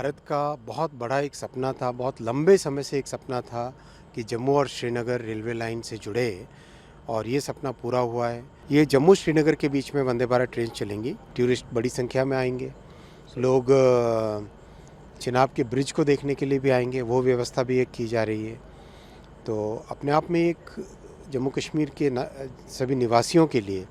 भारत का बहुत बड़ा एक सपना था, बहुत लंबे समय से एक सपना था कि जम्मू और श्रीनगर रेलवे लाइन से जुड़े और ये सपना पूरा हुआ है। ये जम्मू श्रीनगर के बीच में वंदे भारत ट्रेन चलेंगी। टूरिस्ट बड़ी संख्या में आएंगे। लोग चिनाब के ब्रिज को देखने के लिए भी आएंगे, वो व्यवस्था भी एक की जा रही है। तो अपने आप में एक जम्मू कश्मीर के सभी निवासियों के लिए,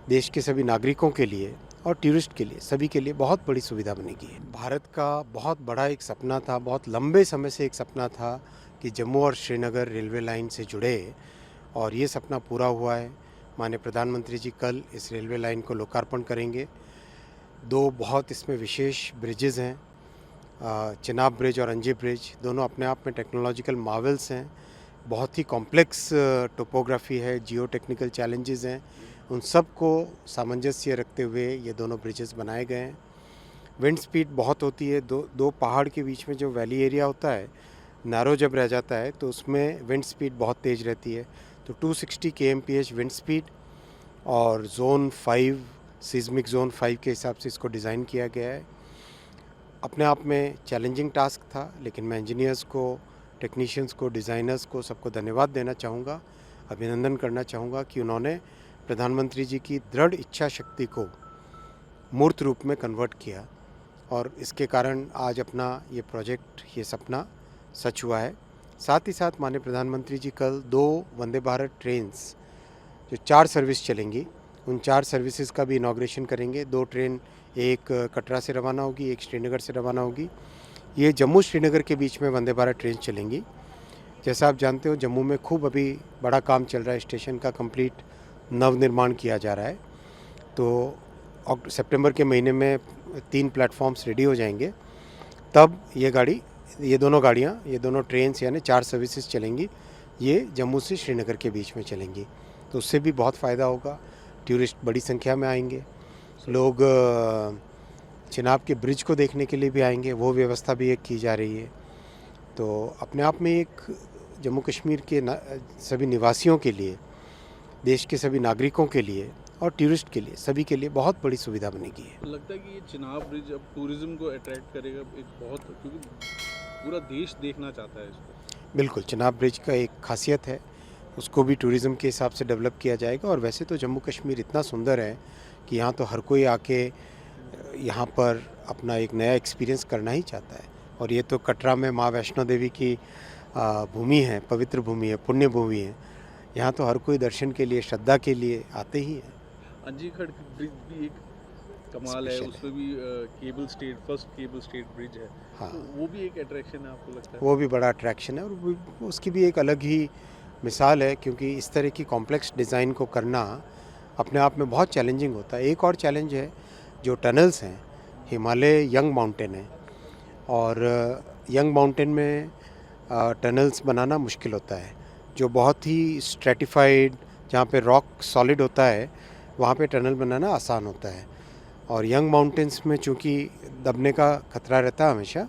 देश के सभी नागरिकों के लिए और टूरिस्ट के लिए, सभी के लिए बहुत बड़ी सुविधा बनेगी। भारत का बहुत बड़ा एक सपना था, बहुत लंबे समय से एक सपना था कि जम्मू और श्रीनगर रेलवे लाइन से जुड़े और ये सपना पूरा हुआ है। माननीय प्रधानमंत्री जी कल इस रेलवे लाइन को लोकार्पण करेंगे। दो बहुत इसमें विशेष ब्रिजेज़ हैं, चिनाब ब्रिज और अंजी ब्रिज, दोनों अपने आप में टेक्नोलॉजिकल मार्वल्स हैं। बहुत ही कॉम्प्लेक्स टोपोग्राफी है, जियो टेक्निकल चैलेंजेस हैं, उन सब को सामंजस्य रखते हुए ये दोनों ब्रिजेस बनाए गए हैं। विंड स्पीड बहुत होती है, दो पहाड़ के बीच में जो वैली एरिया होता है, नैरो जब रह जाता है तो उसमें विंड स्पीड बहुत तेज़ रहती है। तो 260 kmph विंड स्पीड और जोन 5 सीज़मिक जोन 5 के हिसाब से इसको डिज़ाइन किया गया है। अपने आप में चैलेंजिंग टास्क था, लेकिन मैं इंजीनियर्स को, टेक्नीशियंस को, डिज़ाइनर्स को, सबको धन्यवाद देना चाहूँगा, अभिनंदन करना चाहूँगा कि उन्होंने प्रधानमंत्री जी की दृढ़ इच्छा शक्ति को मूर्त रूप में कन्वर्ट किया और इसके कारण आज अपना ये प्रोजेक्ट, ये सपना सच हुआ है। साथ ही साथ माननीय प्रधानमंत्री जी कल 2 वंदे भारत ट्रेन्स जो 4 सर्विस चलेंगी, उन 4 सर्विसेज का भी इनॉग्रेशन करेंगे। 2 ट्रेन, एक कटरा से रवाना होगी, एक श्रीनगर से रवाना होगी। ये जम्मू श्रीनगर के बीच में वंदे भारत ट्रेन चलेंगी। जैसा आप जानते हो, जम्मू में खूब अभी बड़ा काम चल रहा है, स्टेशन का कंप्लीट नवनिर्माण किया जा रहा है। तो सितंबर के महीने में 3 प्लेटफॉर्म्स रेडी हो जाएंगे, तब ये दोनों गाड़ियाँ, ये दोनों ट्रेन्स यानी 4 सर्विसेज चलेंगी। ये जम्मू से श्रीनगर के बीच में चलेंगी, तो उससे भी बहुत फ़ायदा होगा। टूरिस्ट बड़ी संख्या में आएंगे। लोग चिनाब के ब्रिज को देखने के लिए भी आएंगे, वो व्यवस्था भी एक की जा रही है। तो अपने आप में एक जम्मू कश्मीर के सभी निवासियों के लिए, देश के सभी नागरिकों के लिए और टूरिस्ट के लिए, सभी के लिए बहुत बड़ी सुविधा बनेगी। लगता है कि ये चिनाब ब्रिज अब टूरिज्म को अट्रैक्ट करेगा एक बहुत, क्योंकि पूरा देश देखना चाहता है इसको। बिल्कुल, चिनाब ब्रिज का एक खासियत है, उसको भी टूरिज़्म के हिसाब से डेवलप किया जाएगा। और वैसे तो जम्मू कश्मीर इतना सुंदर है कि यहाँ तो हर कोई आके यहाँ पर अपना एक नया एक्सपीरियंस करना ही चाहता है। और ये तो कटरा में माँ वैष्णो देवी की भूमि है, पवित्र भूमि है, पुण्य भूमि है। यहाँ तो हर कोई दर्शन के लिए, श्रद्धा के लिए आते ही हैं। अंजी खड़ ब्रिज भी एक कमाल है, उसमें भी फर्स्ट केबल स्टेट ब्रिज है। हाँ, तो वो भी एक अट्रैक्शन है, आपको लगता है? वो भी बड़ा अट्रैक्शन है और उसकी भी एक अलग ही मिसाल है, क्योंकि इस तरह की कॉम्प्लेक्स डिज़ाइन को करना अपने आप में बहुत चैलेंजिंग होता है। एक और चैलेंज है, जो टनल्स हैं, हिमालय यंग माउंटेन है और यंग माउंटेन में टनल्स बनाना मुश्किल होता है। जो बहुत ही स्ट्रेटिफाइड, जहाँ पे रॉक सॉलिड होता है, वहाँ पे टनल बनाना आसान होता है। और यंग माउंटेन्स में चूँकि दबने का खतरा रहता है हमेशा,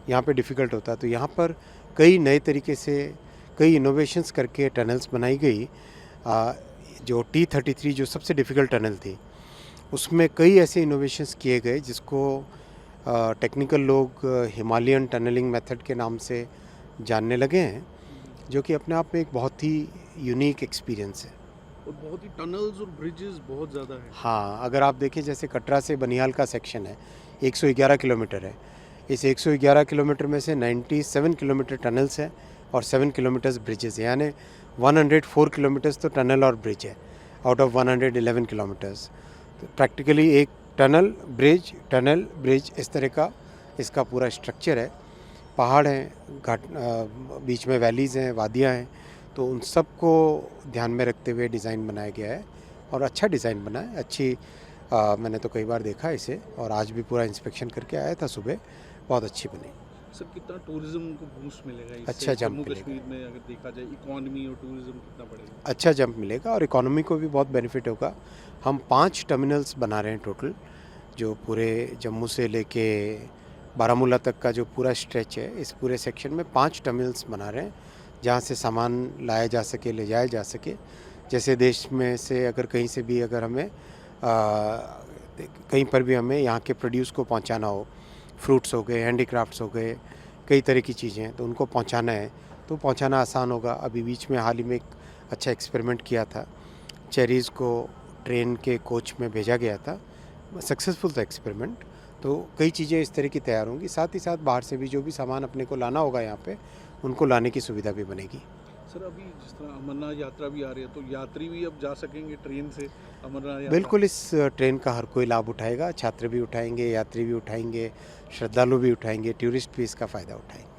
यहाँ पे डिफ़िकल्ट होता है। तो यहाँ पर कई नए तरीके से, कई इनोवेशंस करके टनल्स बनाई गई। जो T33 जो सबसे डिफ़िकल्ट टनल थी, उसमें कई ऐसे इनोवेशंस किए गए जिसको टेक्निकल लोग हिमालयन टनलिंग मेथड के नाम से जानने लगे हैं, जो कि अपने आप में एक बहुत ही यूनिक एक्सपीरियंस है। और बहुत ही टनल्स और ब्रिजेस बहुत ज़्यादा है। हाँ, अगर आप देखें, जैसे कटरा से बनिहाल का सेक्शन है, 111 किलोमीटर है। इस 111 किलोमीटर में से 97 किलोमीटर टनल्स है और 7 किलोमीटर्स ब्रिजेस है, यानी 104 किलोमीटर्स तो टनल और ब्रिज है आउट ऑफ 111 किलोमीटर्स। तो प्रैक्टिकली एक टनल ब्रिज इस तरह का इसका पूरा स्ट्रक्चर है। पहाड़ हैं, घाट, बीच में वैलीज़ हैं, वादियाँ हैं, तो उन सब को ध्यान में रखते हुए डिज़ाइन बनाया गया है और अच्छा डिज़ाइन बना है। मैंने तो कई बार देखा इसे और आज भी पूरा इंस्पेक्शन करके आया था सुबह, बहुत अच्छी बनी। सर, कितना टूरिज्म को बूस्ट मिलेगा इससे? अच्छा जंप जम्मू मिलेगा। कश्मीर में अगर देखा जाए, इकोनॉमी और टूरिज्म कितना बढ़ेगा? अच्छा जंप मिलेगा और इकोनॉमी को भी बहुत बेनिफिट होगा। हम 5 टर्मिनल्स बना रहे हैं टोटल, जो पूरे जम्मू से लेके बारामूला तक का जो पूरा स्ट्रेच है, इस पूरे सेक्शन में 5 टर्मिनल्स बना रहे हैं, जहाँ से सामान लाया जा सके, ले जाया जा सके। जैसे देश में से अगर कहीं से भी अगर हमें कहीं पर भी हमें यहाँ के प्रोड्यूस को पहुँचाना हो, फ्रूट्स हो गए, हैंडीक्राफ्ट्स हो गए, कई तरह की चीज़ें हैं, तो उनको पहुंचाना है तो पहुंचाना आसान होगा। अभी बीच में हाल ही में एक अच्छा एक्सपेरिमेंट किया था, चेरीज़ को ट्रेन के कोच में भेजा गया था, सक्सेसफुल था एक्सपेरिमेंट। तो कई चीज़ें इस तरह की तैयार होंगी, साथ ही साथ बाहर से भी जो भी सामान अपने को लाना होगा यहाँ पे, उनको लाने की सुविधा भी बनेगी। सर अभी जिस तरह अमरनाथ यात्रा भी आ रही है तो यात्री भी अब जा सकेंगे ट्रेन से अमरनाथ यात्रा? बिल्कुल इस ट्रेन का हर कोई लाभ उठाएगा, छात्र भी उठाएंगे, यात्री भी उठाएंगे, श्रद्धालु भी उठाएंगे, टूरिस्ट भी इसका फ़ायदा उठाएंगे।